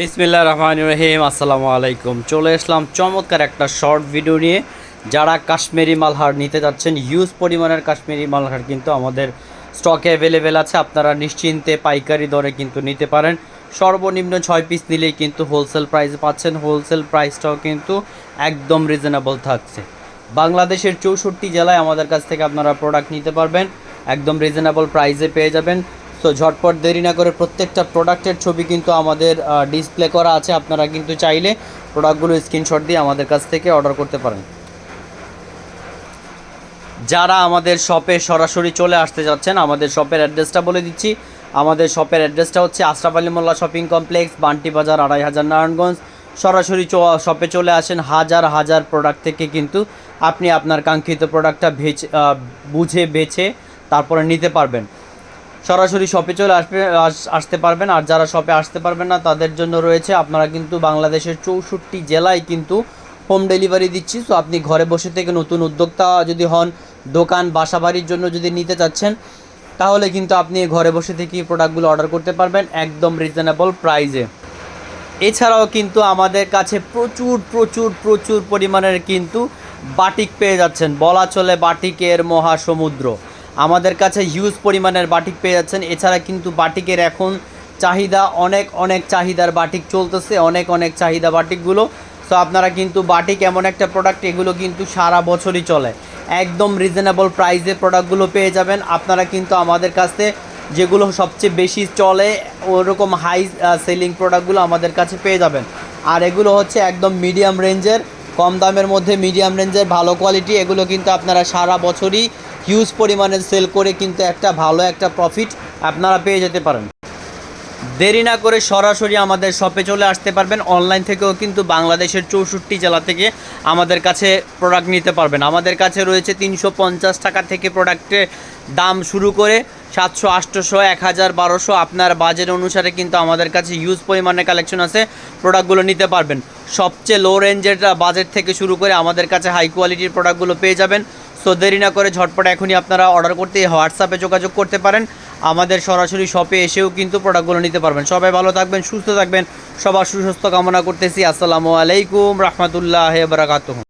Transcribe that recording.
বিসমিল্লাহির রহমানির রহিম। আসসালামু আলাইকুম। চলে আসলাম চমৎকার একটা শর্ট ভিডিও নিয়ে। যারা কাশ্মীরি মালহার নিতে যাচ্ছেন, হিউজ পরিমাণের কাশ্মীরি মালহার কিন্তু আমাদের স্টকে অ্যাভেলেবেল আছে। আপনারা নিশ্চিন্তে পাইকারি দরে কিন্তু নিতে পারেন। সর্বনিম্ন 6 পিস নিলেই কিন্তু হোলসেল প্রাইসে পাচ্ছেন। হোলসেল প্রাইসটাও কিন্তু একদম রিজনেবল থাকছে। বাংলাদেশের 64 জেলায় আমাদের কাছ থেকে আপনারা প্রোডাক্ট নিতে পারবেন, একদম রিজনেবল প্রাইসে পেয়ে যাবেন। সো ঝটপট দেরি না করে প্রত্যেকটা প্রোডাক্টের ছবি কিন্তু আমাদের ডিসপ্লে করা আছে। আপনারা কিন্তু চাইলে প্রোডাক্টগুলো স্ক্রিনশট দিয়ে আমাদের কাছ থেকে অর্ডার করতে পারেন। যারা আমাদের শপে সরাসরি চলে আসতে যাচ্ছেন, আমাদের শপের অ্যাড্রেসটা বলে দিচ্ছি। আমাদের শপের অ্যাড্রেসটা হচ্ছে আশরাফ আলী মোল্লা শপিং কমপ্লেক্স, বান্টি বাজার, ২৫০০ নারায়ণগঞ্জ। সরাসরি শপে চলে আসেন। হাজার হাজার প্রোডাক্ট থেকে কিন্তু আপনি আপনার কাঙ্ক্ষিত প্রোডাক্টটা বুঝে বেছে তারপরে নিতে পারবেন। সরাসরি শপে চলে আসতে পারবেন। আর যারা শপে আসতে পারবেন না, তাদের জন্য রয়েছে, আপনারা কিন্তু বাংলাদেশের 64 জেলায় কিন্তু হোম ডেলিভারি দিচ্ছি। সো আপনি ঘরে বসে থেকে নতুন উদ্যোক্তা যদি হন, দোকান বাসা বাড়ির জন্য যদি নিতে চাচ্ছেন, তাহলে কিন্তু আপনি ঘরে বসে থেকে প্রোডাক্টগুলো অর্ডার করতে পারবেন একদম রিজনেবল প্রাইসে। এছাড়াও কিন্তু আমাদের কাছে প্রচুর প্রচুর প্রচুর পরিমাণের কিন্তু বাটিক পেয়ে যাচ্ছেন। বলা চলে বাটিকের মহাসমুদ্র। আমাদের কাছে হিউজ পরিমাণের বাটিক পেয়ে যাচ্ছেন। এছাড়া কিন্তু বাটিকের এখন চাহিদা অনেক চাহিদার বাটিক চলতেছে, অনেক চাহিদা বাটিকগুলো। সো আপনারা কিন্তু বাটিক এমন একটা প্রোডাক্ট, এগুলো কিন্তু সারা বছরই চলে। একদম রিজনেবল প্রাইসে প্রোডাক্টগুলো পেয়ে যাবেন। আপনারা কিন্তু আমাদের কাছে যেগুলো সবচেয়ে বেশি চলে ওরকম হাই সেলিং প্রোডাক্টগুলো আমাদের কাছে পেয়ে যাবেন। আর এগুলো হচ্ছে একদম মিডিয়াম রেঞ্জের, কম দামের মধ্যে মিডিয়াম রেঞ্জের ভালো কোয়ালিটি। এগুলো কিন্তু আপনারা সারা বছরই হিউজ পরিমাণে সেল করে কিন্তু একটা ভালো একটা প্রফিট আপনারা পেয়ে যেতে পারেন। দেরি না করে সরাসরি আমাদের শপে চলে আসতে পারবেন। অনলাইন থেকেও কিন্তু বাংলাদেশের 64 জেলা থেকে আমাদের কাছে প্রোডাক্ট নিতে পারবেন। আমাদের কাছে রয়েছে 350 টাকা থেকে প্রোডাক্টের দাম শুরু করে 700, 800, 1000, 1200 আপনার বাজেট অনুসারে কিন্তু আমাদের কাছে হিউজ পরিমাণে কালেকশন আছে। প্রোডাক্টগুলো নিতে পারবেন। সবচেয়ে লো রেঞ্জের বাজেট থেকে শুরু করে আমাদের কাছে হাই কোয়ালিটির প্রোডাক্টগুলো পেয়ে যাবেন। সো দেরি না করে ঝটপট এখনই আপনারা অর্ডার করতে হোয়াটসঅ্যাপে যোগাযোগ করতে পারেন। আমাদের সরাসরি শপে এসেও কিন্তু প্রোডাক্টগুলো নিতে পারবেন। সবাই ভালো থাকবেন, সুস্থ থাকবেন। সবার সুস্বাস্থ্য কামনা করতেছি। আসসালামু আলাইকুম রহমতুল্লাহ বারাকাতুহু।